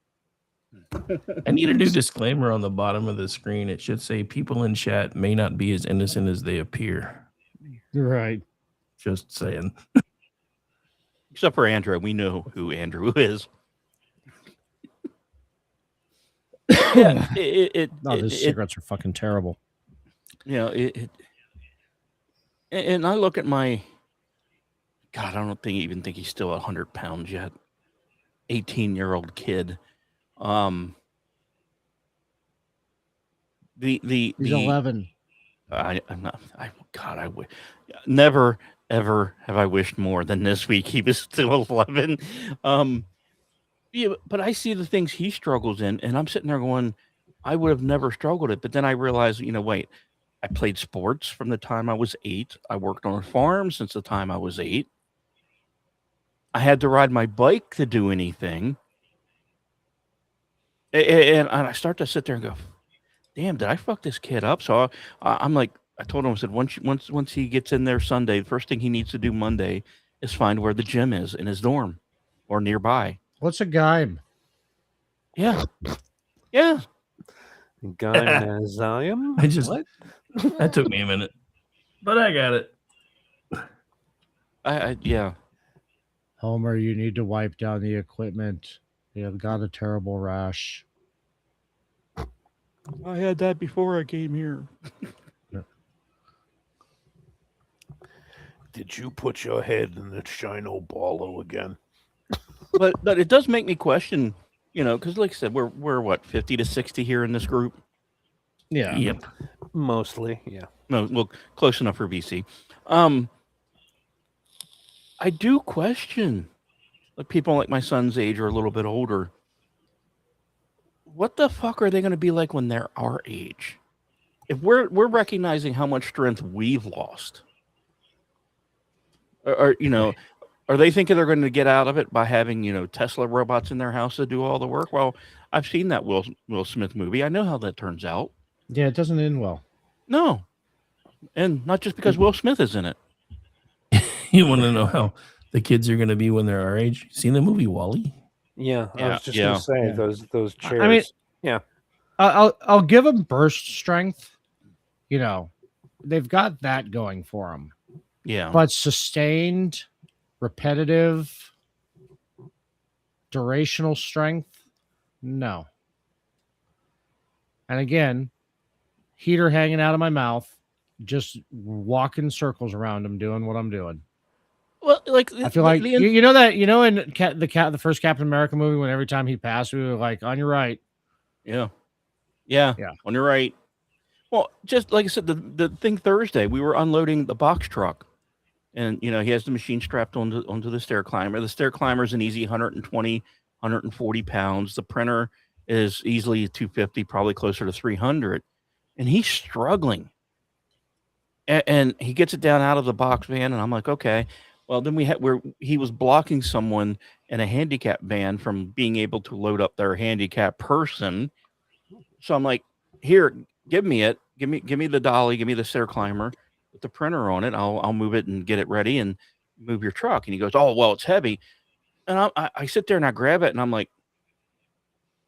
I need a new disclaimer on the bottom of the screen. It should say people in chat may not be as innocent as they appear. You're right. Just saying. Except for Andrew. We know who Andrew is. Yeah, these cigarettes are fucking terrible. And I look at my, God, I don't even think he's still 100 pounds yet. 18-year-old kid. He's 11. I'm not. God, I would never ever have I wished more than this week he was still 11. Yeah, but I see the things he struggles in, and I'm sitting there going, I would have never struggled it. But then I realized, wait, I played sports from the time I was 8. I worked on a farm since the time I was 8. I had to ride my bike to do anything. And I start to sit there and go, damn, did I fuck this kid up? So I'm like, I told him, I said, once he gets in there Sunday, the first thing he needs to do Monday is find where the gym is in his dorm or nearby. What's a gime? Yeah. Yeah. Gymnasium? I just What? that took me a minute, but I got it. Yeah. Homer, you need to wipe down the equipment. You have got a terrible rash. I had that before I came here. Did you put your head in the Shino Ballo again? But it does make me question, because like I said, we're what, 50 to 60 here in this group? Yeah. Yep. Mostly, yeah. No, well, close enough for VC. I do question, like people like my son's age or a little bit older. What the fuck are they going to be like when they're our age? If we're recognizing how much strength we've lost, or are they thinking they're going to get out of it by having Tesla robots in their house to do all the work? Well, I've seen that Will Smith movie. I know how that turns out. Yeah, it doesn't end well. No, and not just because Will Smith is in it. You want to know how the kids are going to be when they're our age? Seen the movie Wall-E? Yeah, I was just Yeah. gonna say Yeah. those chairs. I mean, yeah, I'll give them burst strength. They've got that going for them. Yeah, But sustained, repetitive, durational strength, no. And again, heater hanging out of my mouth, just walking circles around them, doing what I'm doing. well, like I feel like you know that in the first Captain America movie, when every time he passed, we were like, on your right. Yeah, on your right. Well, just like I said, the thing Thursday, we were unloading the box truck, and he has the machine strapped onto the stair climber. The stair climber is an easy 120, 140 pounds. The printer is easily 250, probably closer to 300, and he's struggling. And he gets it down out of the box van, and I'm like, okay. Well, then he was blocking someone in a handicap van from being able to load up their handicapped person. So I'm like, here, give me it. Give me the dolly. Give me the stair climber with the printer on it. I'll move it and get it ready and move your truck. And he goes, oh, well, it's heavy. And I sit there and I grab it and I'm like,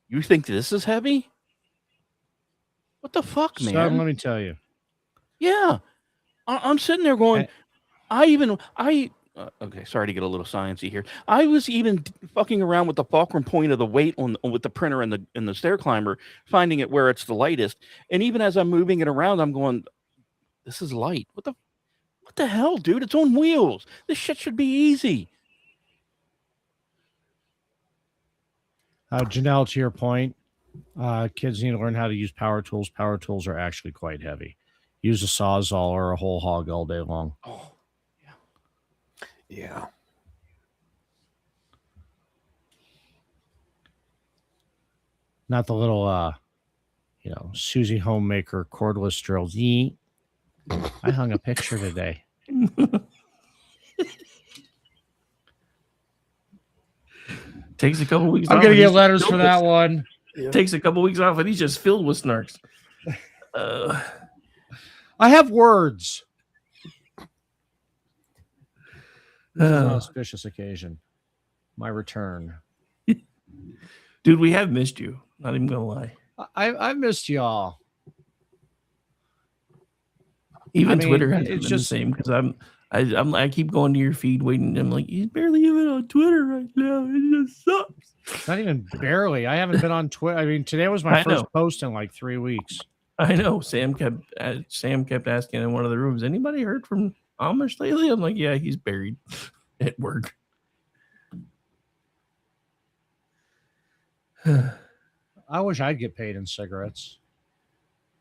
you think this is heavy? What the fuck, man? So let me tell you. Yeah. I'm sitting there going, okay, sorry to get a little sciencey here. I was even fucking around with the fulcrum point of the weight with the printer and the stair climber, finding it where it's the lightest. And even as I'm moving it around, I'm going, this is light. What the hell, dude? It's on wheels. This shit should be easy. Janelle, to your point, kids need to learn how to use power tools. Power tools are actually quite heavy. Use a Sawzall or a whole hog all day long. Oh, yeah. Not the little, Susie Homemaker cordless drills. Yeet. I hung a picture today. Takes a couple weeks. I'm gonna get letters for that one. Takes a couple weeks off, and he's just filled with snarks. I have words. This is an auspicious occasion. My return. Dude, we have missed you. Not even gonna lie. I missed y'all. Even I mean, Twitter hasn't it's been just the same because I keep going to your feed waiting. I'm like, he's barely even on Twitter right now. It just sucks. Not even barely. I haven't been on Twitter. I mean, today was my first post in like 3 weeks. I know. Sam kept asking in one of the rooms, anybody heard from Amish lately? I'm like, yeah, he's buried at work. I wish I'd get paid in cigarettes.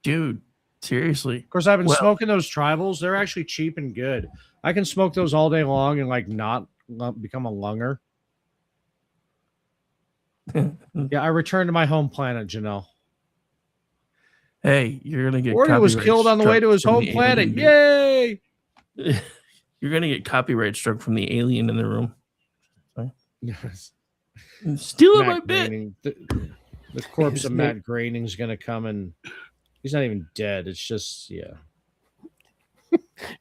Dude, Seriously. Of course, I've been Well- smoking those tribals. They're actually cheap and good. I can smoke those all day long and like not become a lunger. Yeah, I returned to my home planet, Janelle. Hey, you're gonna get Orty was copyright killed on the way to his struck from home the planet. alien, Yay! dude. You're gonna get copyright struck from the alien in the room. Yes. Stealing my Matt bit. Groening. The corpse of Matt Groening's going to come and he's not even dead. It's just, yeah.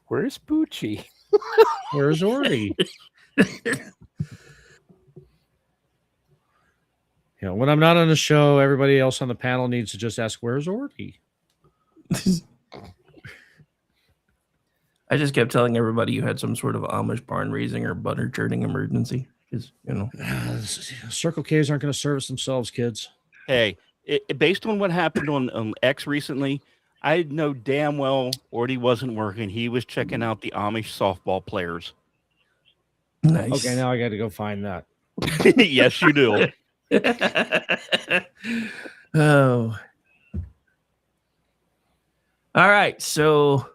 Where's Poochie? Where's Orty? You know, when I'm not on the show, everybody else on the panel needs to just ask, "Where's Orty?" I just kept telling everybody you had some sort of Amish barn raising or butter churning emergency because Circle K's aren't going to service themselves, kids. Hey, based on what happened on X recently, I know damn well Orty wasn't working. He was checking out the Amish softball players. Nice. Okay, now I got to go find that. Yes, you do. Oh. All right, so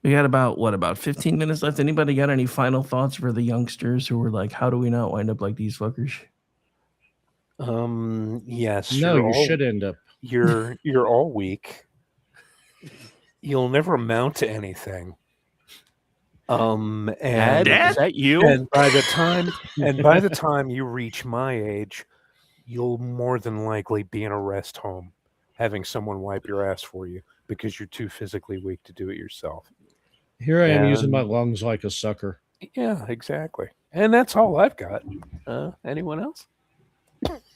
we got about 15 minutes left. Anybody got any final thoughts for the youngsters who were like, how do we not wind up like these fuckers? Yes. No, you should end up. You're all weak. You'll never amount to anything. And Dad, is that you? And by the time you reach my age, you'll more than likely be in a rest home, having someone wipe your ass for you because you're too physically weak to do it yourself. Here I am using my lungs like a sucker. Yeah, exactly. And that's all I've got. Anyone else?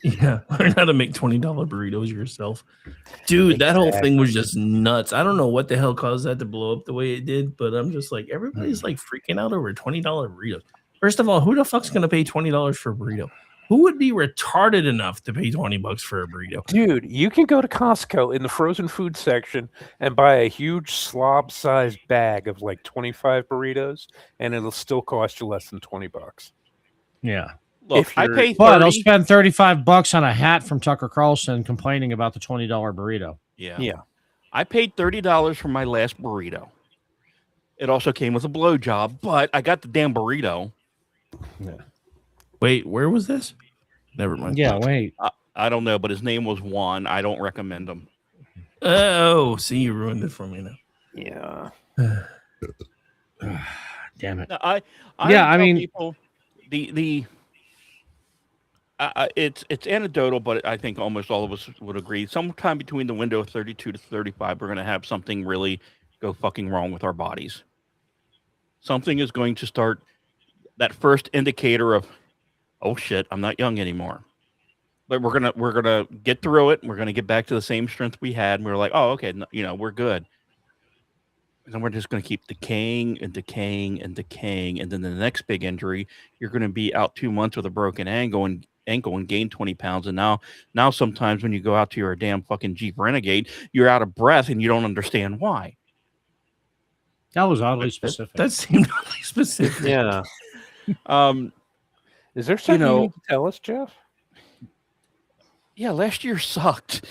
Yeah, learn how to make $20 burritos yourself. Dude, that whole thing was just nuts. I don't know what the hell caused that to blow up the way it did, but I'm just like, everybody's like freaking out over $20 burritos. First of all, who the fuck's going to pay $20 for a burrito? Who would be retarded enough to pay $20 for a burrito? Dude, you can go to Costco in the frozen food section and buy a huge slob-sized bag of like 25 burritos, and it'll still cost you less than $20. Yeah. Look, I pay 30. But I'll spend $35 on a hat from Tucker Carlson complaining about the $20 burrito. Yeah. I paid $30 for my last burrito. It also came with a blowjob, but I got the damn burrito. Yeah. Wait, where was this? Never mind. Yeah, wait. I don't know, but his name was Juan. I don't recommend him. Oh, see, you ruined it for me now. Yeah. Damn it. No, I I mean, people, it's anecdotal, but I think almost all of us would agree. Sometime between the window of 32 to 35, we're going to have something really go fucking wrong with our bodies. Something is going to start, that first indicator of, oh shit, I'm not young anymore. But we're gonna get through it. We're gonna get back to the same strength we had. And we're like, oh, okay, we're good. And then we're just gonna keep decaying and decaying and decaying. And then the next big injury, you're gonna be out 2 months with a broken ankle and gain 20 pounds. And now sometimes when you go out to your damn fucking Jeep Renegade, you're out of breath and you don't understand why. That was oddly specific. That seemed oddly specific. Yeah. Is there something you need to tell us, Jeff? Yeah, last year sucked.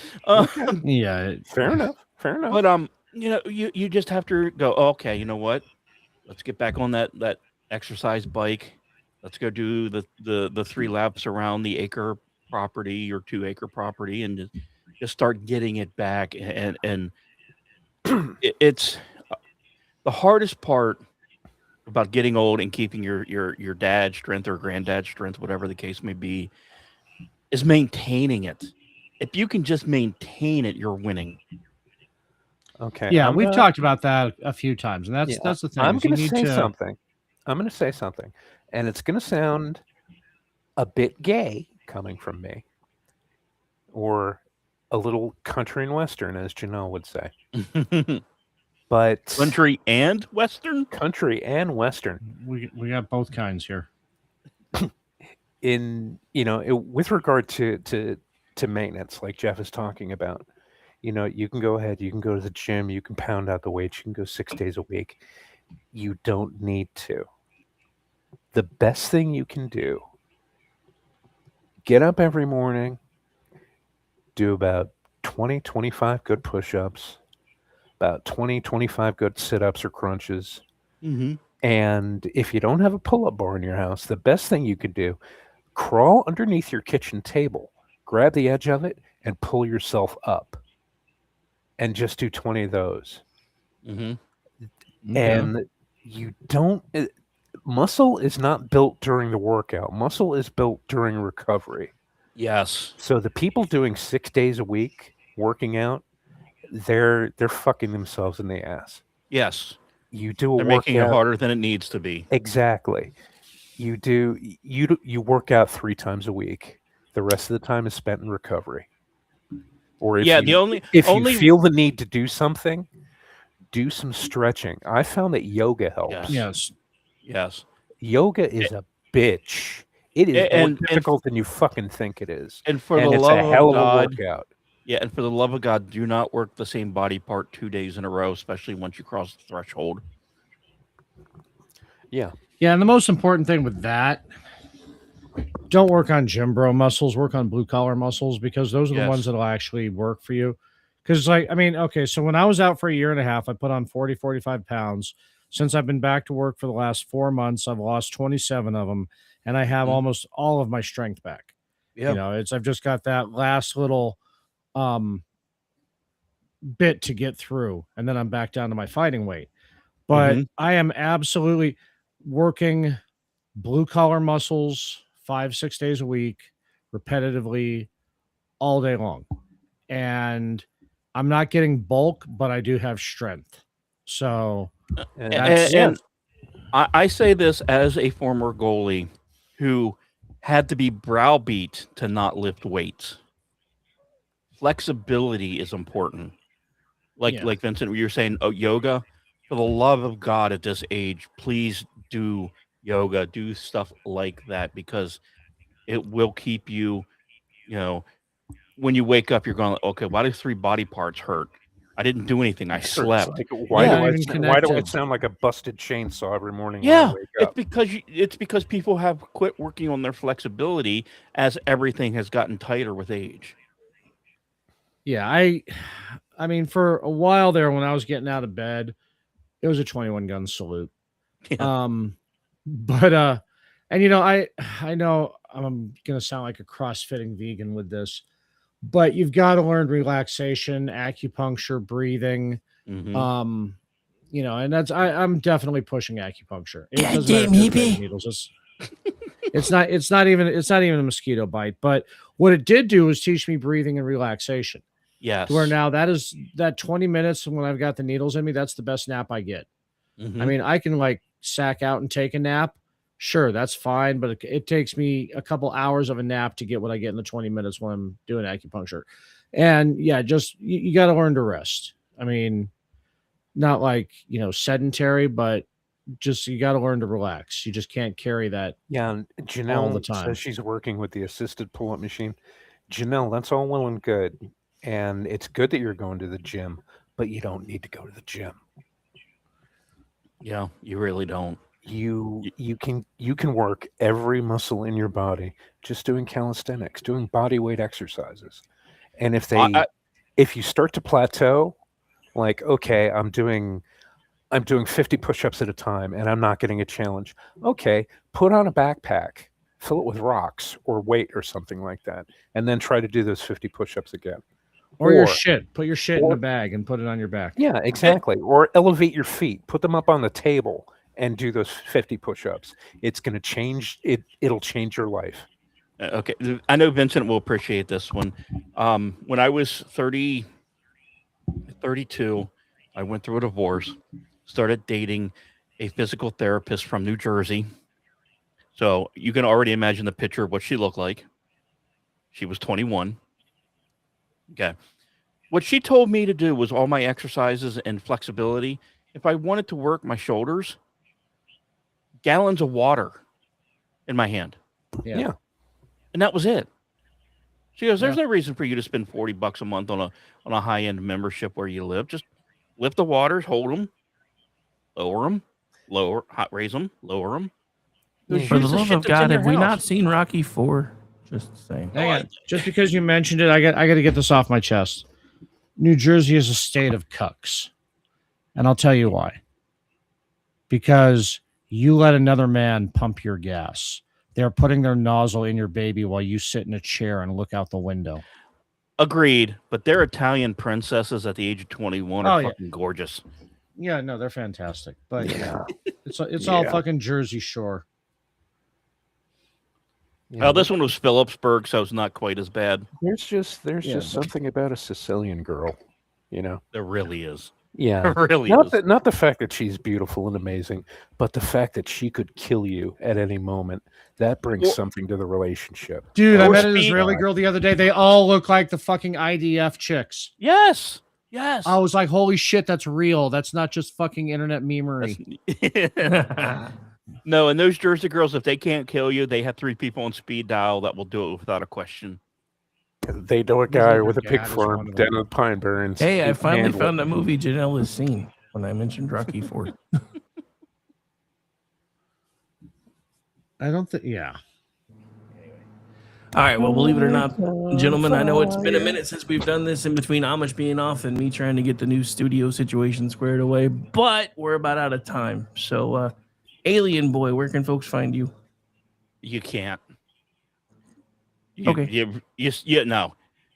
Yeah. Fair enough. But you just have to go, okay, you know what? Let's get back on that exercise bike. Let's go do the 3 laps around the acre property or 2 acre property and just start getting it back. And it's the hardest part about getting old and keeping your dad's strength or granddad's strength, whatever the case may be, is maintaining it. If you can just maintain it, you're winning. Okay. Yeah, we've talked about that a few times, and that's the thing. I'm going to say something. I'm going to say something, and it's going to sound a bit gay coming from me, or a little country and western, as Janelle would say. But country and western. We got both kinds here. With regard to maintenance, like Jeff is talking about, you can go ahead, you can go to the gym, you can pound out the weights, you can go 6 days a week. You don't need to. The best thing you can do, get up every morning, do about 20, 25 good push-ups, about 20, 25 good sit-ups or crunches. Mm-hmm. And if you don't have a pull-up bar in your house, the best thing you could do, crawl underneath your kitchen table, grab the edge of it, and pull yourself up. And just do 20 of those. Mm-hmm. And you don't... muscle is not built during the workout. Muscle is built during recovery. Yes. So the people doing 6 days a week working out, they're fucking themselves in the ass. Yes. You do a They're workout, making it harder than it needs to be. Exactly. You work out 3 times a week. The rest of the time is spent in recovery. Or if you feel the need to do something, do some stretching. I found that yoga helps. Yes. Yoga is a bitch. It is more difficult than you fucking think it is. And for the it's love a hell of of a God, workout. Yeah, and for the love of God, do not work the same body part 2 days in a row, especially once you cross the threshold. Yeah. Yeah, and the most important thing with that, don't work on gym bro muscles, work on blue collar muscles, because those are the ones that'll actually work for you. Because, like, I mean, okay, so when I was out for a year and a half, I put on 40, 45 pounds. Since I've been back to work for the last 4 months, I've lost 27 of them, and I have almost all of my strength back. Yeah. You know, I've just got that last little bit to get through, and then I'm back down to my fighting weight. But I am absolutely working blue collar muscles 5-6 days a week, repetitively, all day long. And I'm not getting bulk, but I do have strength. So and I say this as a former goalie who had to be browbeat to not lift weights. Flexibility is important. Like Vincent, you're saying, yoga. For the love of God, at this age, please do yoga, do stuff like that, because it will keep you, when you wake up, you're going, okay, why do 3 body parts hurt? I didn't do anything. I slept. Like, why do I sound like a busted chainsaw every morning when I wake up? It's because people have quit working on their flexibility as everything has gotten tighter with age. Yeah, I mean, for a while there, when I was getting out of bed, it was a 21 gun salute. Yeah. But and I know I'm gonna sound like a cross-fitting vegan with this, but you've got to learn relaxation, acupuncture, breathing. And that's I'm definitely pushing acupuncture. It doesn't matter if it's needles. It's not even a mosquito bite, but what it did do was teach me breathing and relaxation. Yes. Where now that 20 minutes when I've got the needles in me, that's the best nap I get. I mean, I can like sack out and take a nap. Sure, that's fine, but it takes me a couple hours of a nap to get what I get in the 20 minutes when I'm doing acupuncture. And yeah, just you got to learn to rest. I mean, not like, sedentary, but just you got to learn to relax. You just can't carry that. Yeah, and Janelle all the time. says she's working with the assisted pull-up machine. Janelle, that's all well and good. And it's good that you're going to the gym, but you don't need to go to the gym. Yeah, you really don't. You can work every muscle in your body just doing calisthenics, doing body weight exercises. And if you start to plateau, like, okay, I'm doing 50 push-ups at a time and I'm not getting a challenge. Okay, put on a backpack, fill it with rocks or weight or something like that, and then try to do those 50 push-ups again. Or your shit. Put your shit in a bag and put it on your back. Yeah, exactly. Or elevate your feet. Put them up on the table and do those 50 push-ups. It's going to change it. It'll change your life. Okay. I know Vincent will appreciate this one. When I was 32, I went through a divorce, started dating a physical therapist from New Jersey. So you can already imagine the picture of what she looked like. She was 21. Okay. What she told me to do was all my exercises and flexibility. If I wanted to work my shoulders, gallons of water in my hand. Yeah. And that was it. She goes, there's no reason for you to spend $40 a month on a high-end membership where you live. Just lift the waters, hold them, raise them, lower them. For the love of God, have we not seen Rocky 4? Just saying. Hang on. Just because you mentioned it, I got to get this off my chest. New Jersey is a state of cucks. And I'll tell you why. Because you let another man pump your gas. They're putting their nozzle in your baby while you sit in a chair and look out the window. Agreed, but their Italian princesses at the age of 21 are Oh, yeah. fucking gorgeous. Yeah, no, they're fantastic. But Yeah. it's all fucking Jersey Shore. Yeah, This one was Phillipsburg, so it's not quite as bad. there's just something about a Sicilian girl, you know. There really is. Yeah. There really Not is. not the fact that she's beautiful and amazing, but the fact that she could kill you at any moment. That brings something to the relationship. Dude, I Or met an speed- Israeli girl the other day. They all look like the fucking IDF chicks. Yes. Yes. I was like, holy shit, that's real. That's not just fucking internet memery. No, and those Jersey girls, if they can't kill you, they have 3 people on speed dial that will do it without a question. They know a guy with a Dad pig is farm one of down them. in the Pine Barrens. Hey, I He finally handled found it. that movie Janelle has seen when I mentioned Rocky Ford. I don't think, yeah. All right, well, believe it or not, gentlemen, I know it's been a minute since we've done this in between Amish being off and me trying to get the new studio situation squared away, but we're about out of time. So, Alien Boy, where can folks find you? You can't. Okay. No.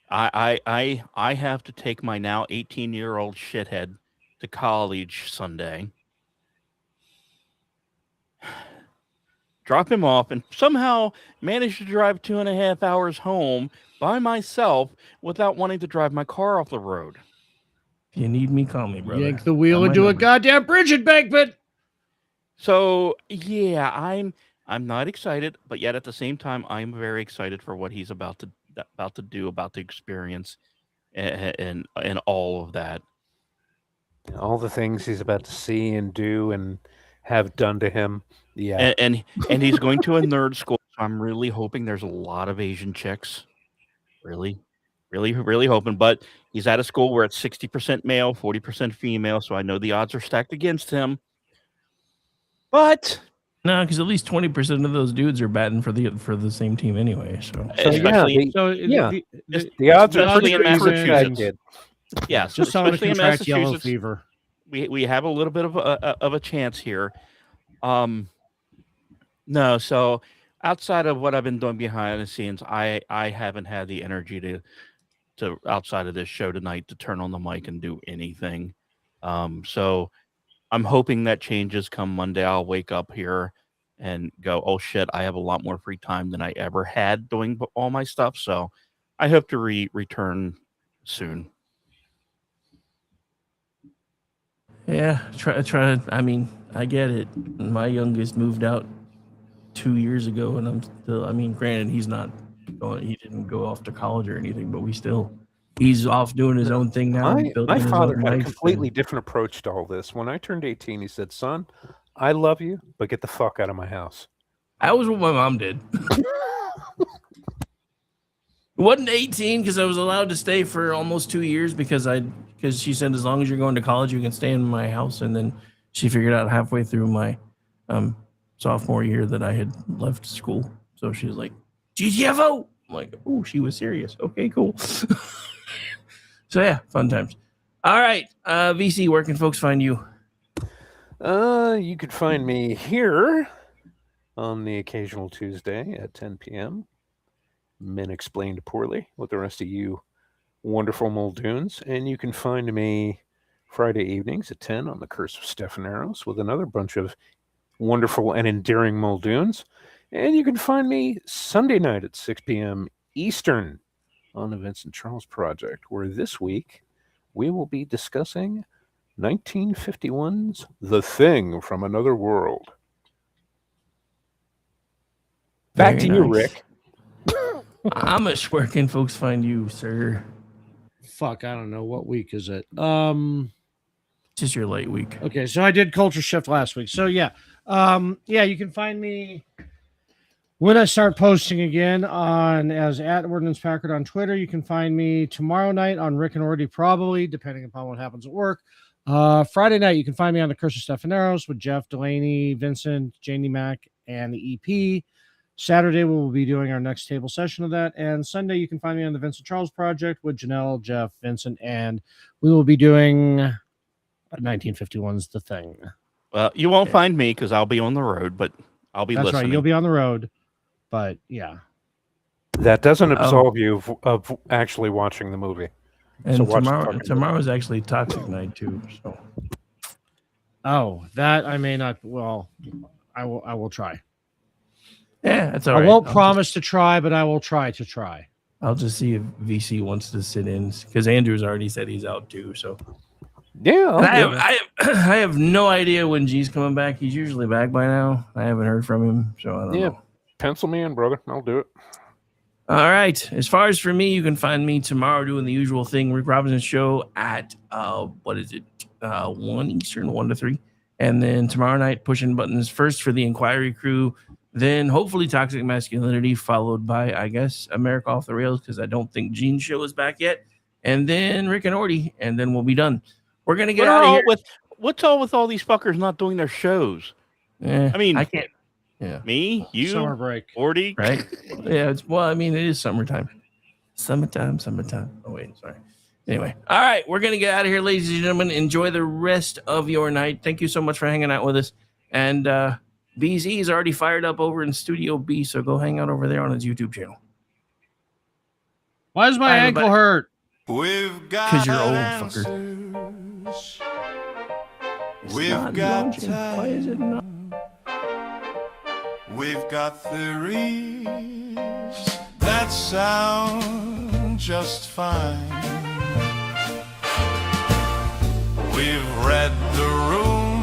I have to take my now 18-year-old shithead to college Sunday. Drop him off and somehow manage to drive 2.5 hours home by myself without wanting to drive my car off the road. If you need me, call me, brother. Yank the wheel Got my into a number. goddamn bridge embankment. So yeah, I'm not excited, but yet at the same time, I'm very excited for what he's about to do, about the experience, and all of that. all the things he's about to see and do and have done to him. Yeah. And he's going to a nerd school. So I'm really hoping there's a lot of Asian chicks. Really hoping. But he's at a school where it's 60% male, 40% female. So I know the odds are stacked against him. But No, because at least 20% of those dudes are batting for the same team anyway. So especially the odds are especially pretty in Massachusetts. Massachusetts. Yes, just someone to especially in contract yellow Massachusetts. fever. We have a little bit of a chance here. No, so outside of what I've been doing behind the scenes, I haven't had the energy to outside of this show tonight to turn on the mic and do anything. So I'm hoping that changes come Monday. I'll wake up here and go, oh shit, I have a lot more free time than I ever had doing all my stuff. So I hope to return soon. yeah, try. I mean, I get it. My youngest moved out 2 years ago, and I'm still. I mean, granted, he didn't go off to college or anything, but he's off doing his own thing now. My building his father own had a life, completely and different approach to all this. When I turned 18, he said, "Son, I love you, but get the fuck out of my house." that was what my mom did. It wasn't 18 because I was allowed to stay for almost 2 years because she said as long as you're going to college, you can stay in my house. And then she figured out halfway through my sophomore year that I had left school. So she was like, GTFO. I'm like, oh, she was serious. Okay, cool. So yeah, fun times. All right, VC, where can folks find you? You could find me here on the occasional Tuesday at 10 p.m. Men Explained Poorly with the rest of you wonderful Muldoons. And you can find me Friday evenings at 10 on The Curse of Stephaneros with another bunch of wonderful and endearing Muldoons. And you can find me Sunday night at 6 p.m. Eastern on the Vincent Charles Project, where this week we will be discussing 1951's The Thing from Another World. Back Very to you, nice. Rick. Amish, where can folks find you, sir? Fuck, I don't know. What week is it? Just your late week. Okay, so I did Culture Shift last week. So yeah. You can find me when I start posting again as at Ordnance Packard on Twitter. You can find me tomorrow night on Rick and Ordy, probably, depending upon what happens at work. Friday night, you can find me on The Curse of Stephaneros with Jeff, Delaney, Vincent, Janie Mack, and the EP. Saturday, we will be doing our next table session of that. And Sunday, you can find me on the Vincent Charles Project with Janelle, Jeff, Vincent, and we will be doing 1951's The Thing. Well, you won't find me because I'll be on the road, but I'll be That's listening. right. You'll be on the road, but yeah. That doesn't absolve you of actually watching the movie. And So watch the fucking tomorrow's actually Toxic Night too. So Oh, that I may not. Well, I will try. yeah, that's all right. I won't promise to try, but I will try to try. I'll just see if VC wants to sit in because Andrew's already said he's out too. So Yeah, and I have no idea when G's coming back. He's usually back by now. I haven't heard from him, so I don't know. Pencil me in, brother. I'll do it. All right. As far as for me, you can find me tomorrow doing the usual thing, Rick Robinson Show at 1 Eastern, 1 to 3. And then tomorrow night, pushing buttons first for the Inquiry Crew, then hopefully Toxic Masculinity, followed by, I guess, America Off the Rails, because I don't think Gene's show is back yet. And then Rick and Orty, and then we'll be done. We're going to get out of here. What's all with all these fuckers not doing their shows? I mean, I can't. Yeah. Me, you, Summer break. 40, right? Yeah, it is summertime. Summertime. Oh, wait, sorry. Anyway, all right, we're going to get out of here, ladies and gentlemen. Enjoy the rest of your night. Thank you so much for hanging out with us. And BZ is already fired up over in Studio B, so go hang out over there on his YouTube channel. Why does my ankle hurt? We've got Because you're old, answers. It's We've not got launching. time. Why is it not? We've got theories that sound just fine. We've read the room.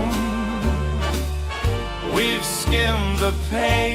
We've skimmed the page.